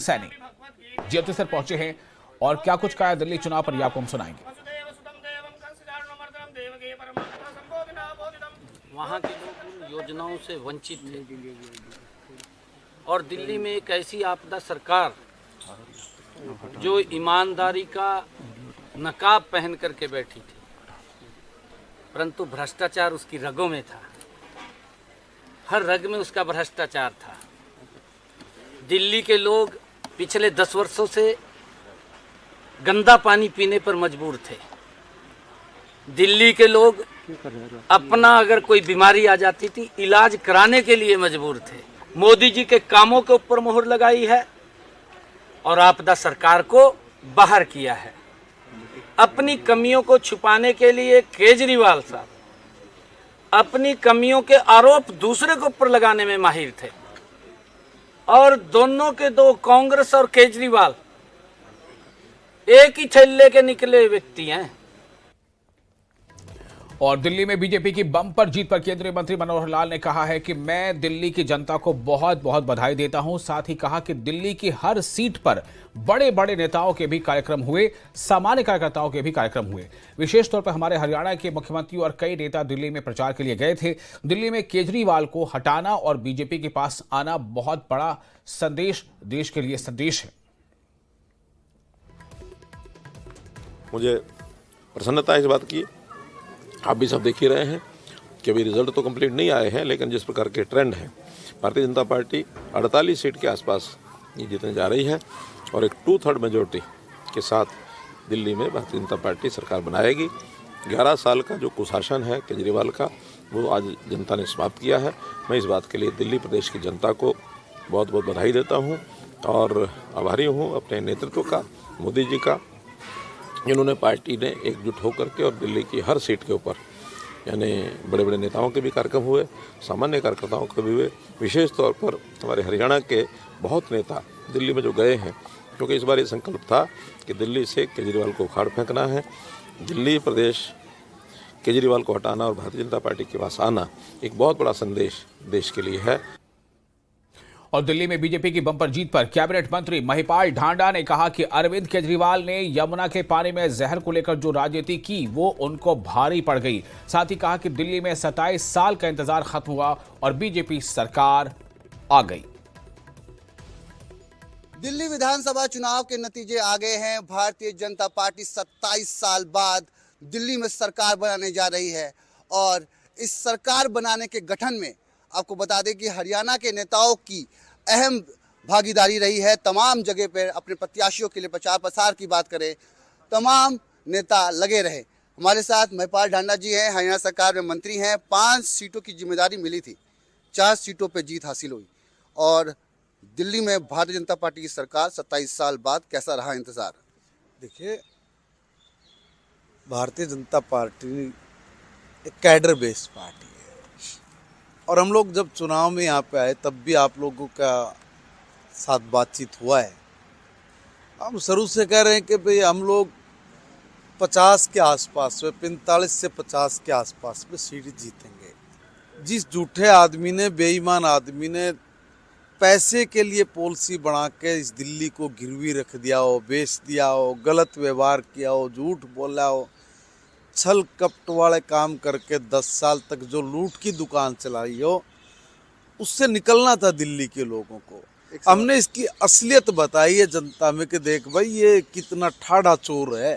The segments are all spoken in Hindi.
सैनी ज्योति सर पहुंचे हैं और क्या कुछ कहा दिल्ली चुनाव पर, आपको हम सुनाएंगे। वहाँ के लोग उन योजनाओं से वंचित थे और दिल्ली में एक ऐसी आपदा सरकार जो ईमानदारी का नकाब पहन करके बैठी थी, परंतु भ्रष्टाचार उसकी रगों में था। हर रग में उसका भ्रष्टाचार था। दिल्ली के लोग पिछले 10 वर्षों से गंदा पानी पीने पर मजबूर थे। दिल्ली के लोग अपना अगर कोई बीमारी आ जाती थी इलाज कराने के लिए मजबूर थे। मोदी जी के कामों के ऊपर मोहर लगाई है और आपदा सरकार को बाहर किया है। अपनी कमियों को छुपाने के लिए केजरीवाल साहब अपनी कमियों के आरोप दूसरे के ऊपर लगाने में माहिर थे और दोनों के दो, कांग्रेस और केजरीवाल, एक ही थैले के निकले व्यक्ति हैं। और दिल्ली में बीजेपी की बम्पर जीत पर केंद्रीय मंत्री मनोहर लाल ने कहा है कि मैं दिल्ली की जनता को बहुत बहुत बधाई देता हूं। साथ ही कहा कि दिल्ली की हर सीट पर बड़े बड़े नेताओं के भी कार्यक्रम हुए, सामान्य कार्यकर्ताओं के भी कार्यक्रम हुए। विशेष तौर पर हमारे हरियाणा के मुख्यमंत्री और कई नेता दिल्ली में प्रचार के लिए गए थे। दिल्ली में केजरीवाल को हटाना और बीजेपी के पास आना बहुत बड़ा संदेश, देश के लिए संदेश है। मुझे प्रसन्नता है इस बात की, आप भी सब देख ही रहे हैं कि अभी रिजल्ट तो कंप्लीट नहीं आए हैं, लेकिन जिस प्रकार के ट्रेंड हैं, भारतीय जनता पार्टी 48 सीट के आसपास ये जीतने जा रही है और एक 2/3 मेजोरिटी के साथ दिल्ली में भारतीय जनता पार्टी सरकार बनाएगी। 11 साल का जो कुशासन है केजरीवाल का, वो आज जनता ने समाप्त किया है। मैं इस बात के लिए दिल्ली प्रदेश की जनता को बहुत बहुत बधाई देता हूँ और आभारी हूँ अपने नेतृत्व का, मोदी जी का, जिन्होंने पार्टी ने एकजुट होकर के और दिल्ली की हर सीट के ऊपर, यानी बड़े बड़े नेताओं के भी कार्यक्रम हुए, सामान्य कार्यकर्ताओं के भी हुए। विशेष तौर पर हमारे हरियाणा के बहुत नेता दिल्ली में जो गए हैं, क्योंकि इस बार ये संकल्प था कि दिल्ली से केजरीवाल को उखाड़ फेंकना है, दिल्ली प्रदेश केजरीवाल को हटाना और भारतीय जनता पार्टी के पास आना एक बहुत बड़ा संदेश देश के लिए है। और दिल्ली में बीजेपी की बम्पर जीत पर कैबिनेट मंत्री महिपाल ढांडा ने कहा कि अरविंद केजरीवाल ने यमुना के पानी में जहर को लेकर जो राजनीति की वो उनको भारी पड़ गई। साथ ही कहा कि दिल्ली में 27 साल का इंतजार खत्म हुआ और बीजेपी सरकार आ गई। दिल्ली विधानसभा चुनाव के नतीजे आ गए हैं। भारतीय जनता पार्टी 27 साल बाद दिल्ली में सरकार बनाने जा रही है और इस सरकार बनाने के गठन में आपको बता दें कि हरियाणा के नेताओं की अहम भागीदारी रही है। तमाम जगह पर अपने प्रत्याशियों के लिए प्रचार प्रसार की बात करें, तमाम नेता लगे रहे। हमारे साथ महिपाल ढांडा जी हैं, हरियाणा सरकार में मंत्री हैं। 5 सीटों की जिम्मेदारी मिली थी, 4 सीटों पर जीत हासिल हुई और दिल्ली में भारतीय जनता पार्टी की सरकार 27 साल बाद कैसा रहा इंतजार? देखिए, भारतीय जनता पार्टी एक कैडर बेस्ड पार्टी है और हम लोग जब चुनाव में यहाँ पे आए तब भी आप लोगों का साथ बातचीत हुआ है। हम शुरू से कह रहे हैं कि भाई हम लोग 50 के आसपास में, 45 से 50 के आसपास में सीट जीतेंगे। जिस झूठे आदमी ने, बेईमान आदमी ने पैसे के लिए पॉलिसी बना के इस दिल्ली को गिरवी रख दिया हो, बेच दिया हो, गलत व्यवहार किया हो, झूठ बोला हो, छल कपट वाले काम करके 10 साल तक जो लूट की दुकान चलाई हो, उससे निकलना था दिल्ली के लोगों को। हमने इसकी असलियत बताई है जनता में कि देख भाई ये कितना ठाड़ा चोर है।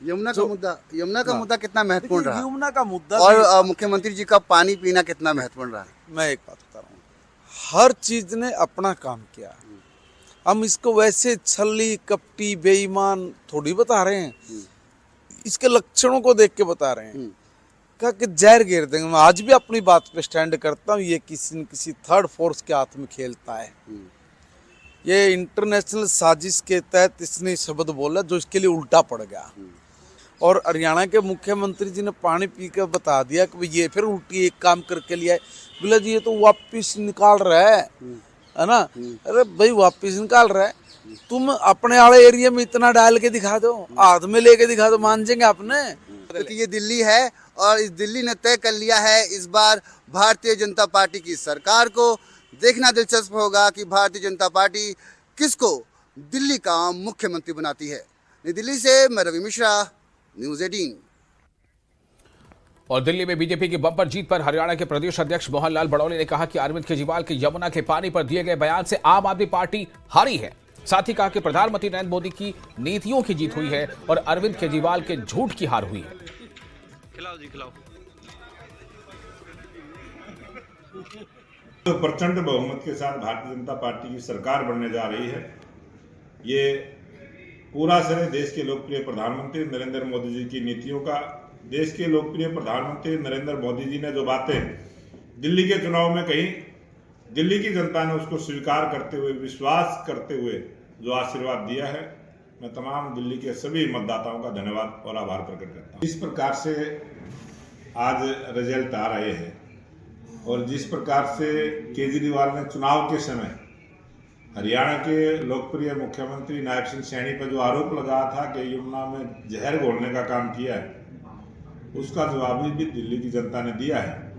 यमुना का मुद्दा कितना महत्वपूर्ण रहा? यमुना का मुद्दा और मुख्यमंत्री जी का पानी पीना कितना महत्वपूर्ण रहा? मैं एक बात बता रहा हूँ, हर चीज ने अपना काम किया। हम इसको वैसे छली कपटी बेईमान थोड़ी बता रहे हैं, इसके लक्षणों को देख के बता रहे हैं। कहा कि जहर घेर देंगे। मैं आज भी अपनी बात पे स्टैंड करता हूँ, ये किसी न किसी थर्ड फोर्स के हाथ में खेलता है। ये इंटरनेशनल साजिश के तहत इसने शब्द बोला जो इसके लिए उल्टा पड़ गया। और हरियाणा के मुख्यमंत्री जी ने पानी पी कर बता दिया कि ये फिर उल्टी एक काम करके लिया है। बोला जी ये तो वापिस निकाल रहा है ना। अरे भाई वापिस निकाल रहा है, तुम अपने वाले एरिया में इतना डाल के दिखा दो, हाथ में लेके दिखा दो, मान जाएंगे आपने। क्योंकि ये दिल्ली है और इस दिल्ली ने तय कर लिया है इस बार भारतीय जनता पार्टी की सरकार को। देखना दिलचस्प होगा कि भारतीय जनता पार्टी किसको दिल्ली का मुख्यमंत्री बनाती है। नई दिल्ली से मैं रवि मिश्रा, न्यूज़ 18। और दिल्ली में बीजेपी की बम्पर जीत पर हरियाणा के प्रदेश अध्यक्ष मोहन लाल बड़ौले ने कहा कि अरविंद केजरीवाल के यमुना के पानी पर दिए गए बयान से आम आदमी पार्टी हारी है। साथ ही कहा कि प्रधानमंत्री नरेंद्र मोदी की नीतियों की जीत हुई है और अरविंद केजरीवाल के झूठ की हार हुई है। खिलाओ जी खिलाओ। तो प्रचंड बहुमत के साथ भारतीय जनता पार्टी की सरकार बनने जा रही है। ये पूरा श्रेय देश के लोकप्रिय प्रधानमंत्री नरेंद्र मोदी जी की नीतियों का। देश के लोकप्रिय प्रधानमंत्री नरेंद्र मोदी जी ने जो बातें दिल्ली के चुनाव में कही, दिल्ली की जनता ने उसको स्वीकार करते हुए, विश्वास करते हुए जो आशीर्वाद दिया है, मैं तमाम दिल्ली के सभी मतदाताओं का धन्यवाद और आभार प्रकट करता हूँ। इस प्रकार से आज रिजल्ट आ रहे हैं और जिस प्रकार से केजरीवाल ने चुनाव के समय हरियाणा के लोकप्रिय मुख्यमंत्री नायब सिंह सैनी पर जो आरोप लगाया था कि यमुना में जहर घोलने का काम किया है, उसका जवाब भी दिल्ली की जनता ने दिया है।